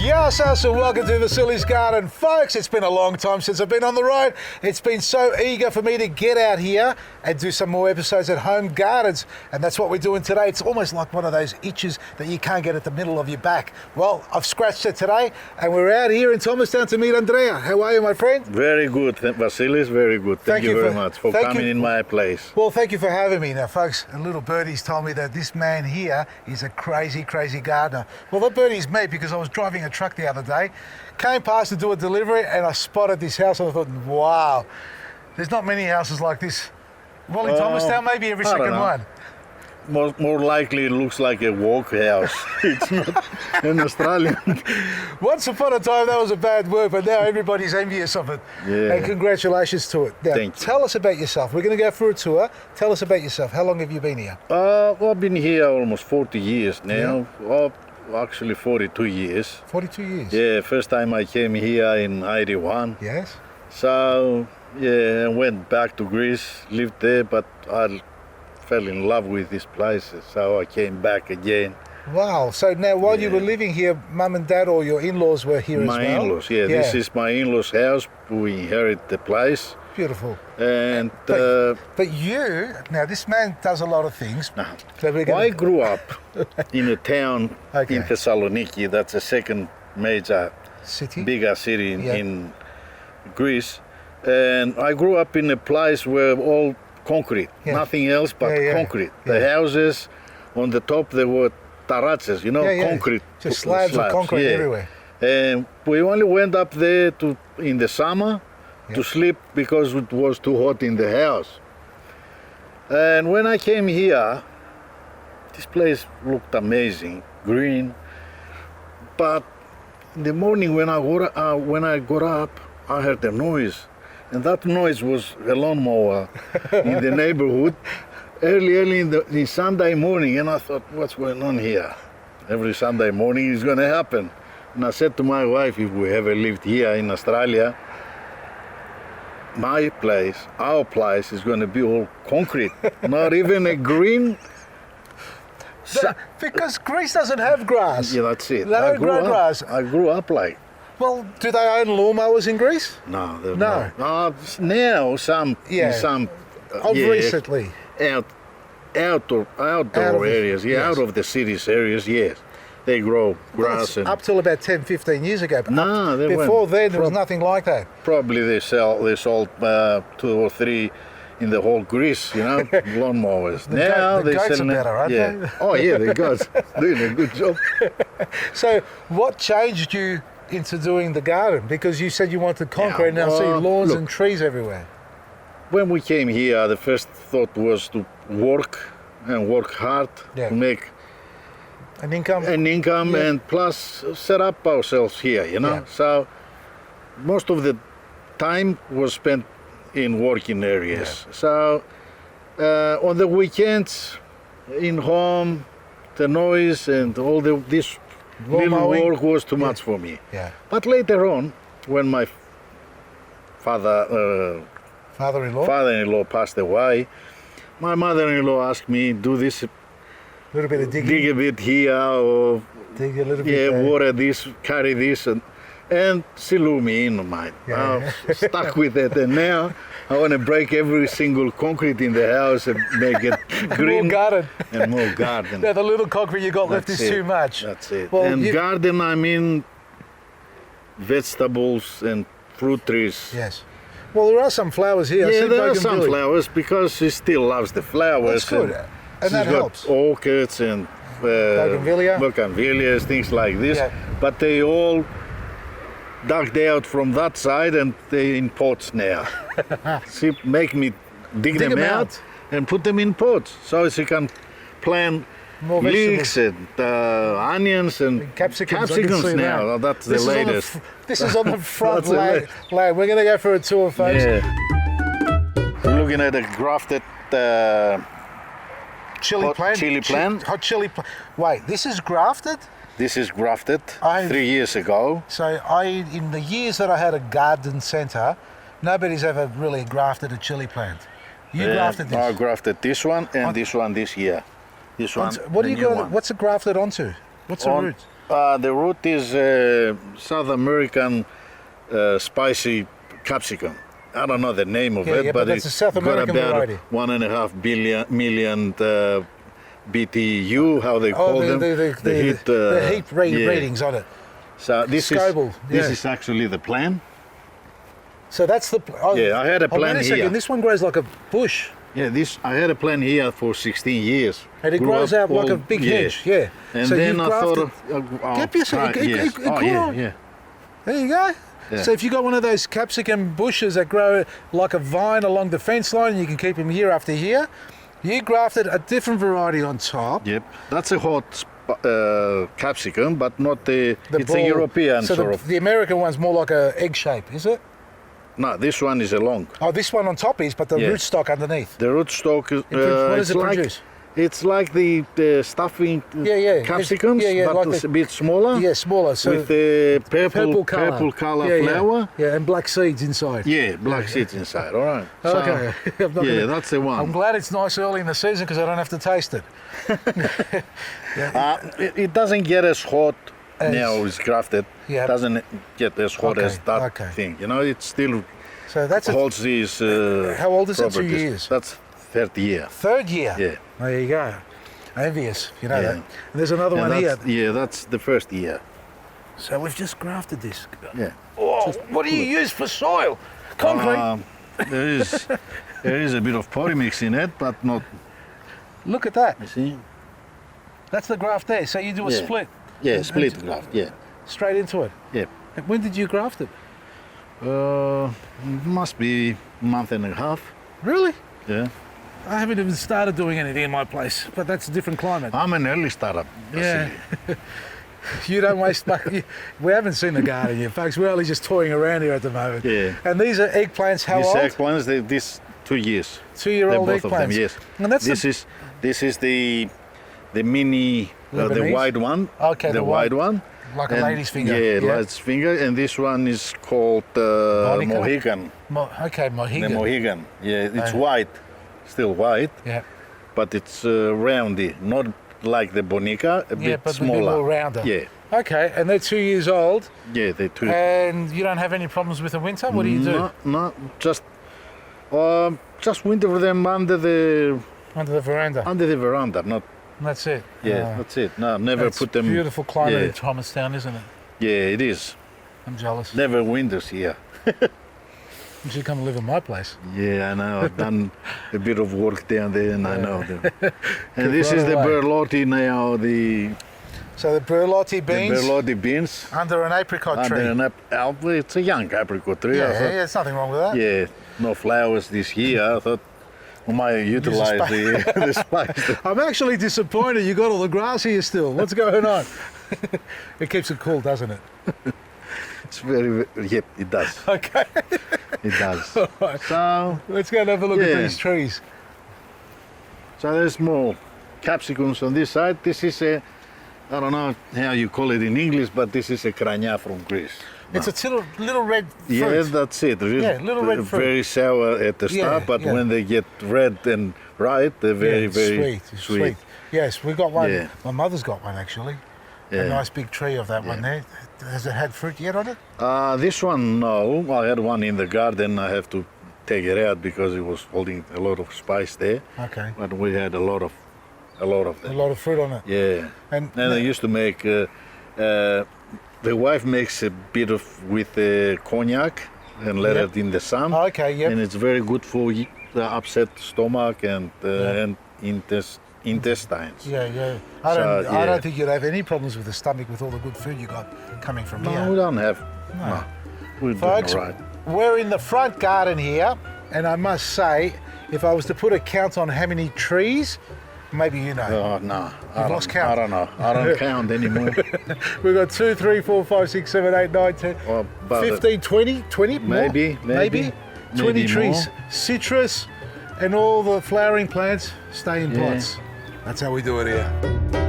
Yes, and welcome to Vasily's Garden. Folks, it's been a long time since I've been on the road. It's been so eager for me to get out here and do some more episodes at home gardens. And that's what we're doing today. It's almost like one of those itches that you can't get at the middle of your back. Well, I've scratched it today and we're out here in Thomastown to meet Andrea. How are you, my friend? Very good, Vasilis, very good. Thank you very much for coming in my place. Well, thank you for having me. Now, folks, a little birdie's told me that this man here is a crazy, crazy gardener. Well, that birdie's me because I was driving a truck the other day, came past to do a delivery and I spotted this house and I thought, wow, there's not many houses like this. Well, in Thomastown, maybe every second one. More likely it looks like a walk house. It's not an Australian. Once upon a time that was a bad word, but now everybody's envious of it. Yeah. And congratulations to it. Now, Thank you. Tell us about yourself. We're going to go through a tour. Tell us about yourself. How long have you been here? Well, I've been here almost 40 years now. Yeah. Actually 42 years. 42 years? Yeah, first time I came here in 81. Yes. So, yeah, I went back to Greece, lived there, but I fell in love with this place, so I came back again. Wow. So now while you were living here, mum and dad or your in-laws were here as well? My in-laws, yeah. This is my in-laws' house. We inherit the place. Beautiful. And but you, now this man does a lot of things. I grew up in a town in Thessaloniki. That's the second major city, bigger city in Greece. And I grew up in a place where all concrete, nothing else but concrete. The houses on the top, there were terraces, you know, concrete. Just slabs of concrete everywhere. And we only went up there in the summer to sleep because it was too hot in the house. And when I came here, this place looked amazing, green. But in the morning when I got up, I heard a noise. And that noise was a lawnmower in the neighborhood early in Sunday morning. And I thought, what's going on here? Every Sunday morning is going to happen. And I said to my wife, if we ever lived here in Australia, my place, our place is going to be all concrete, not even a green. Because Greece doesn't have grass. Yeah, that's it. They don't grow grass. I grew up like. Well, do they own lawnmowers in Greece? No, no. Now some, recently. Outdoor areas, out of the cities areas, yes. They grow grass. And up till about 10, 15 years ago. But no, before then, there was nothing like that. Probably they sold 2 or 3 in the whole Greece, you know, lawnmowers. The goats are better, aren't they? Oh yeah, the goats doing a good job. So, what changed you into doing the garden? Because you said you wanted concrete, and I see lawns and trees everywhere. When we came here, the first thought was to work hard to make an income, and plus set up ourselves here, you know. So most of the time was spent in working areas. So on the weekends, in home, the noise and all this little work was too much for me. Yeah. But later on, when my father-in-law passed away, my mother-in-law asked me, do this. A little bit of digging. Dig a bit here, or dig a little bit there. Water this, carry this, and she blew me in, mate. I stuck with it, and now I want to break every single concrete in the house and make it green. More garden. And more garden. Now the little concrete you got left is too much. That's it. Well, and garden, I mean vegetables and fruit trees. Yes. Well, there are some flowers here. Yeah, there are some flowers because she still loves the flowers. That's good. And that helps. Got orchids and bougainvilleas, things like this. Yeah. But they all dug out from that side and they're in pots now. She make me dig them out and put them in pots so she can plant more leeks and onions and capsicums now. That's the latest. This is on the front land. We're going to go for a tour, folks. Yeah. We're looking at a grafted chili plant. Hot chili plant. Wait, this is grafted? This is grafted 3 years ago. So in the years that I had a garden centre, nobody's ever really grafted a chili plant. You grafted this? I grafted this one and this one this year. This one. What do you got? What's it grafted onto? What's the root? The root is South American spicy capsicum. I don't know the name of it, but that's a South American got about variety. 1.5 million BTU, how they call them. The heat ratings on it. So this is actually the plant. So that's the. I had a plant wait a here. second. This one grows like a bush. Yeah, I had a plant here for 16 years. And it grows out like a big hedge. Yeah. And so then you've I thought grafted. yeah. There you go. Yeah. So if you got one of those capsicum bushes that grow like a vine along the fence line, you can keep them year after year. You grafted a different variety on top. Yep, that's a hot capsicum, but not it's ball. a European so sort of. The American one's more like a egg shape, is it? No, this one is a long. Oh, this one on top is, but the rootstock underneath. The rootstock is. What does it produce? It's like the stuffing capsicums, but like a bit smaller. Yeah, smaller. So with the purple colour flower. Yeah, and black seeds inside. Yeah, black seeds inside. All right. Okay. So, that's the one. I'm glad it's nice early in the season because I don't have to taste it. It doesn't get as hot now it's grafted. Yeah. Doesn't get as hot as that thing. You know, it still holds these how old is it? properties. 2 years? That's third year. Third year? Yeah. There you go. Envious, you know that. And there's another one here. Yeah, that's the first year. So we've just grafted this. Yeah. Oh, what do you use for soil? Concrete? There is a bit of potty mix in it, but not. Look at that. You see? That's the graft there. So you do a split? Yeah, split graft, yeah. Straight into it? Yeah. And when did you graft it? Must be a month and a half. Really? Yeah. I haven't even started doing anything in my place, but that's a different climate. I'm an early startup. Yeah. You don't waste money. We haven't seen the garden yet, folks. We're only just toying around here at the moment. Yeah. And these are eggplants. How old? These eggplants, this 2 years. 2-year-old both eggplants. of them, yes. And that's this is the mini, the wide one. Okay, the wide one. Like a lady's finger. Yeah, lady's finger. And this one is called Mohican. Mohican. The Mohican. Yeah, it's white, still white. Yeah. But it's roundy, not like the Bonica, a bit smaller. A bit more rounder. Yeah. Okay, and they're 2 years old. Yeah, they're 2. And you don't have any problems with the winter? What do you do? No, just winter them under the veranda. Under the veranda, not. That's it. Yeah, that's it. No, never put them. Beautiful climate in Thomastown, isn't it? Yeah, it is. I'm jealous. Never winters here. You should come and live in my place. Yeah, I know. I've done a bit of work down there, and I know them. And this is the Berlotti now. So the Berlotti beans. The Berlotti beans. Under an apricot tree. It's a young apricot tree. Yeah, there's nothing wrong with that. Yeah, no flowers this year. I thought we might utilize the spice. I'm actually disappointed you got all the grass here still. What's going on? It keeps it cool, doesn't it? It's yep, it does. Okay. It does. Right. So let's go and have a look at these trees. So there's more capsicums on this side. This is I don't know how you call it in English, but this is a crania from Greece. It's a little red fruit. Yeah, that's it. Little red fruit. Very sour at the start, but when they get red and ripe, they're very sweet. Yes, we got one. Yeah. My mother's got one actually. Yeah. A nice big tree of that one there. Has it had fruit yet on it? This one, no. I had one in the garden. I have to take it out because it was holding a lot of spice there. Okay. But we had a lot of them. A lot of fruit on it. Yeah. And they used to make. The wife makes a bit of with cognac and let it in the sun. Okay. Yeah. And it's very good for the upset stomach and intestines. Yeah. I don't think you'd have any problems with the stomach with all the good food you got coming from here. No, we don't have. No. We're Folks, doing all right. We're in the front garden here, and I must say, if I was to put a count on how many trees, maybe you know. Oh, no. You've lost count. I don't know. I don't count anymore. We've got 2, 3, 4, 5, 6, 7, 8, 9, 10, 15, 20 more? Maybe 20 trees. More. Citrus and all the flowering plants stay in pots. That's how we do it here.